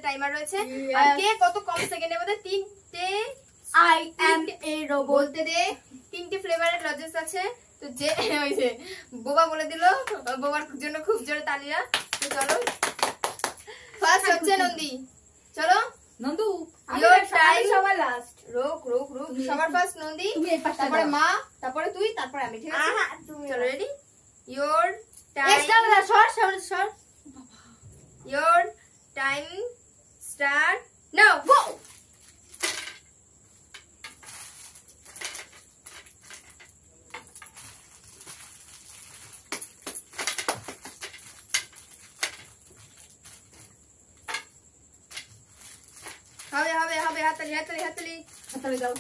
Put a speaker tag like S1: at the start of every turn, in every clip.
S1: Timer রয়েছে। আর কে কত কম সেকেন্ডের মধ্যে তিনটে
S2: আই এম এ রোবট
S1: বলতে দে। তিনটে ফ্লেভারের লজেস আছে। তো যে ওই যে বোবা বলে দিল, বোবার জন্য খুব জোরে তালিয়া। তো চলো ফার্স্ট হচ্ছে নন্দী। চলো
S2: নন্দু
S1: Your time.
S2: সবার লাস্ট
S1: রোক সবার ফার্স্ট নন্দী,
S2: তুমি এই পাশটা
S1: তারপরে
S2: দাও।
S1: মা, তারপরে তুই, তারপরে আমি। ঠিক আছে
S2: তুমি
S1: চলো রেডি। Your
S2: extra
S1: time.
S2: বলা সর
S1: Your time start now.
S2: গো
S1: হবে হাততালি
S2: হাততালি দাও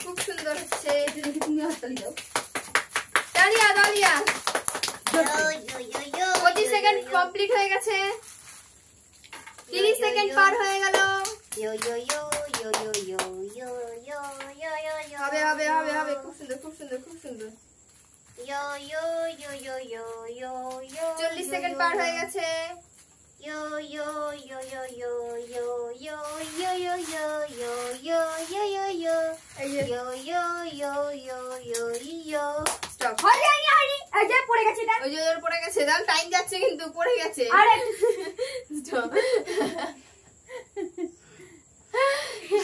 S1: খুব সুন্দর হচ্ছে।
S2: দেখি তুমি হাততালি দাও
S1: দাঁড়িয়া 25 সেকেন্ড
S3: yo
S1: কমপ্লিট হয়ে গেছে। 30 সেকেন্ড পার হয়ে গেল। হবে খুব সুন্দর। 40 সেকেন্ড পার হয়ে গেছে। স্টপ।
S2: হরি এই যে পড়ে গেছে এটা
S1: ওই যে ওর পড়ে গেছে, দাম টাইম যাচ্ছে কিন্তু পড়ে গেছে।
S2: আরে
S1: Stop.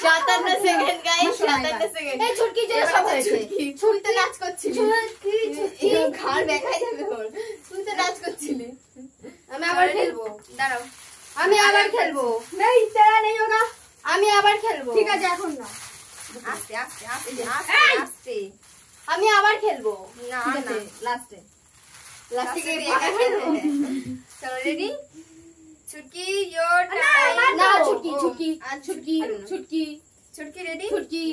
S1: 57 second guys, 57 second.
S2: এই ছুটকি যে সব হয়েছে
S1: তুই তো নাচ করছিলি।
S2: ছুটকি
S1: এই ঘাড় দেখাই যাবে ওর। তুই তো নাচ করছিলি।
S2: আমি আবার খেলবো
S1: দাঁড়াও।
S2: আমি আবার খেলবো नहीं तेरा नहीं होगा
S1: আমি আবার খেলবো।
S2: ঠিক আছে এখন না
S1: আস্তে
S2: এই! আমি আবার খেলবো
S1: না
S2: ঠিক আছে
S1: লাস্টে
S2: লাস্টে
S1: গিয়ে
S2: গিয়ে
S1: একা খেলবো। চলো রেডি। Chhutki your time.
S2: না Chhutki
S1: Chhutki ready.
S2: Chhutki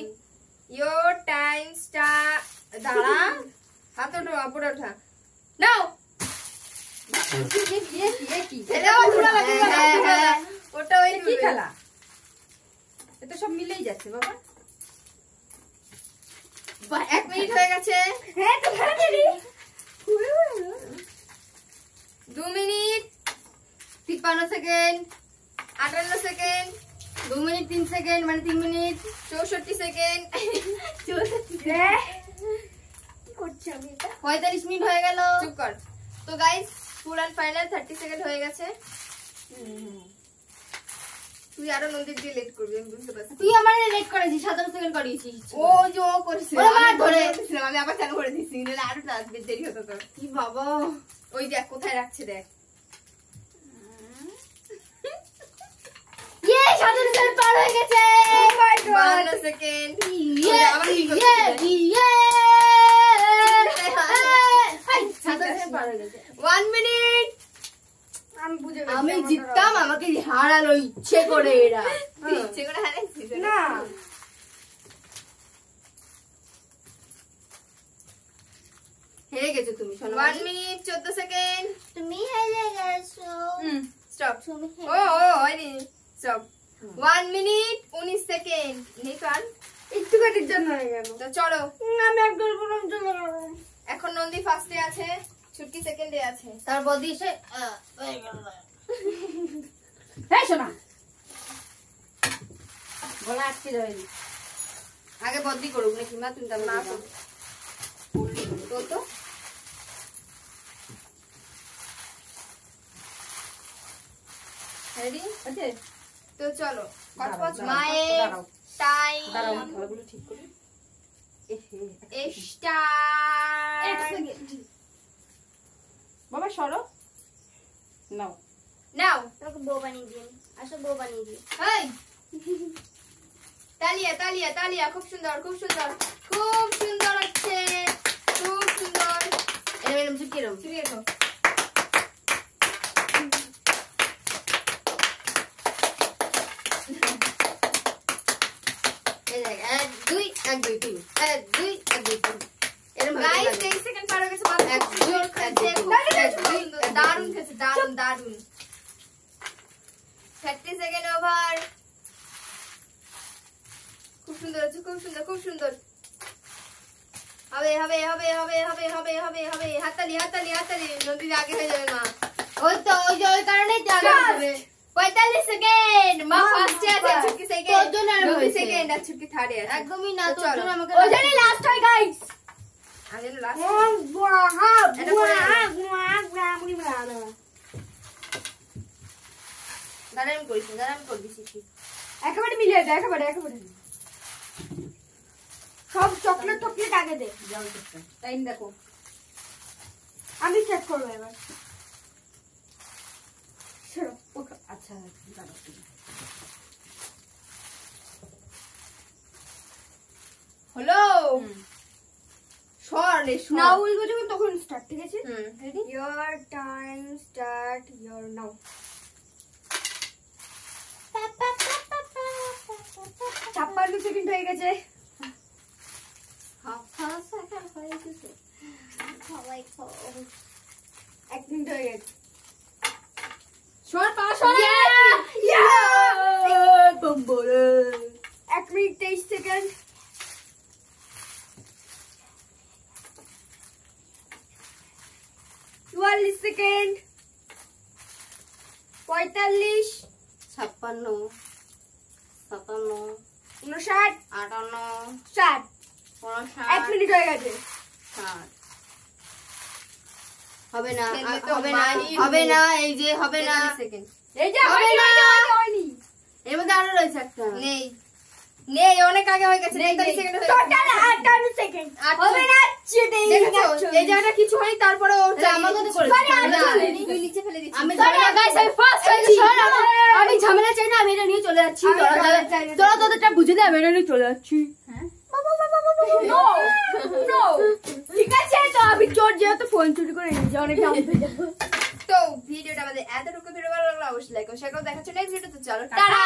S1: your time start. দাঁড়া, হাত ওঠা, উপরে ওঠা। নাও। এটা পুরো লাগে গেল। ওটা ওই
S2: কি খেলা এটা সব মিলেই যাচ্ছে বাবা
S1: 1 মিনিট হয়ে গেছে।
S2: হ্যাঁ তো খেলা দেরি
S1: 2 minute 53 second 58 second
S2: 2 minute 3 second মানে 3 মিনিট
S1: 64 সেকেন্ড
S2: 64 কি করছি আমি এটা
S1: 45 মিনিট হয়ে গেল। চুপ কর। তো guys full and final 30 second হয়ে গেছে। তুই আরো নদীর দিয়ে লেট করবি, আমি বুঝতে পারছি।
S2: তুই আমারে লেট করেছিস 17 সেকেন্ড করিয়েছিস
S1: ও যে ও করেছিল,
S2: ওরে মা ধরে।
S1: আমি আবার চালু করে দিচ্ছি, নাহলে আরো দেরি হতো তো।
S2: কি বাবা
S1: ওই দেখ কোথায় রাখছে, দেখ।
S2: ইয়ে 17 সেকেন্ড পার হয়ে গেছে ও মাই
S1: 52 সেকেন্ড।
S2: ইয়ে
S1: আবার কি করছিস?
S2: ইয়ে 17 সেকেন্ড পার হয়ে গেছে
S1: 1 মিনিট।
S2: আমি বুঝে গেছি
S3: আমি জিততাম, আমাকে হারালো ইচ্ছে করে এরা।
S1: তুই ইচ্ছে করে হারাইছিস
S2: না
S3: হেরে গেছো তুমি শোনো।
S1: 1 মিনিট 14 সেকেন্ড।
S2: তুমি হেরে গেছো
S1: স্টপ।
S2: তুমি
S1: ও হয়নি। স্টপ। 1 minute 19 second. নেই তো আর।
S2: একটু কাটির জন্য হয়ে গেল
S1: তো চলো
S2: আমি একদম বললাম চলে গেল
S1: এখন নন্দী ফার্স্টে আছে, ছুটকি সেকেন্ডে আছে।
S3: তার বদি এসে
S2: এই শোনা
S3: গলা আটকে যাবে। আগে বদি করুক নাকি মা, তুমি তার
S1: মা
S3: মা
S1: করুক।
S3: তো তো
S1: রেডি?
S3: আছে।
S1: তো চলো
S3: দাঁড়াও,
S1: কটপট
S3: দাঁড়াও,
S1: মায়ের
S3: দাঁড়াও।
S1: টাইম
S3: দাঁড়াও খেলাগুলো ঠিক করি।
S1: স্টার্ট।
S3: বাবা সরো নাও।
S1: নাও।
S2: তোমাকে বউ বানিয়ে দিন আসো বউ বানিয়ে দিই
S1: এই তালিয়া তালিয়া তালিয়া, খুব সুন্দর খুব সুন্দর হচ্ছে, খুব সুন্দর।
S3: এরকম ছুটকি এরকম
S1: ফিরিয়ে দাও।
S3: এই দেখ 1 2 1 2 3 1 2 1 2 3 এরকম
S1: গাইস
S3: ভাবে
S1: 23 সেকেন্ড পার হয়ে গেছে, মাত্র
S3: এক,
S1: খুব
S3: দুই,
S1: জোর
S3: এক,
S1: খেলছে,
S3: দুই,
S1: খুব
S3: এক, দুই,
S1: সুন্দর,
S3: এক,
S1: দারুণ
S3: দুই।
S1: খেলছে, দারুণ 30 সেকেন্ড ওভার। খুব সুন্দর হচ্ছে, খুব সুন্দর। হবে হাততালি নদীর আগে হয়ে যাবে মা।
S3: ওই তো ওই কারণেই তো আগে হবে
S1: 45 সেকেন্ড মা
S2: মা,
S1: ফার্স্টে আছে
S2: বাবা।
S1: ছুটকি
S3: তোর
S1: সেকেন্ড
S3: জন্য আর
S1: 90
S3: হয়েছে।
S1: সেকেন্ড আর ছুটকি থার্ডে আছে
S3: একদমই না,
S1: তো
S3: তোর
S1: চলো।
S3: জন্য আমাকে
S2: ওই জন্যই লাস্ট হয় গাইস
S1: আমি যেন লাস্ট
S2: এটা
S1: করে দাঁড়ান করিস দাঁড়ান করবি শিখি
S2: একেবারে মিলিয়ে দে একেবারে সব চকলেট টকলেট আগে দে
S3: টাইম দেখো।
S2: আমি চেক করবো এবার ছেড়ো।
S3: আচ্ছা দাঁড়াও তুমি।
S1: হলো সর রে সর
S2: না বলবো যখন তখন স্টার্ট, ঠিক আছে?
S1: Ready
S2: Your time start your now. 56 second হয়ে গেছে। এক মিনিট হয়ে গেছে।
S1: সর পা সর
S2: 1 মিনিট 23 সেকেন্ড। চুয়াল্লিশ সেকেন্ড। 45
S3: 56 57
S2: 59
S3: 58
S2: 60
S3: 59
S2: 1 মিনিট হয়ে গেছে।
S3: 60 হবে না
S1: খেলবে তো
S3: হবে না
S1: মাহির
S3: হবে
S1: মুখ।
S3: না এই যে হবে না
S1: 43 সেকেন্ড
S2: এই যে
S3: হবে
S2: হয়নি,
S3: না।
S2: হয়নি।
S3: এর মধ্যে আরো রয়েছে একটা
S1: নেই নেই অনেক আগে হয়ে গেছে 43 সেকেন্ড হয়ে গেছে
S2: টোটাল 58 সেকেন্ড।
S1: আচ্ছা।
S2: হবে না চিটিং।
S1: দেখেছো এই জায়গাটা কিছু হয়নি তারপরে ও
S3: আমাকে তো করেছে।
S1: আরে,
S3: না,
S1: তুই নিচে ফেলে দিচ্ছিস
S3: আমি ঝামেলা গাইস আমি ফার্স্ট হয়েছি আমি ঝামেলা চাই না, আমি এটা নিয়ে চলে যাচ্ছি।
S2: আমি
S3: তোরা
S2: ঝামেলা চাই না।
S3: তোরা তোদেরটা বুঝে দে, আমি এটা নিয়ে চলে যাচ্ছি।
S2: নো নো ঠিক আছে, তো আমি চোর যেহেতু ফোন চুরি করে নিয়ে যাও, অনেক দাম পেয়ে যাবো।
S1: তো ভিডিওটা আমাদের এতটুকু ভিডিও ভালো লাগলো অবশ্যই লাইক ও শেয়ার করো দেখাচ্ছ নেক্সট ভিডিওতে চলো
S2: টাটা।
S1: টাটা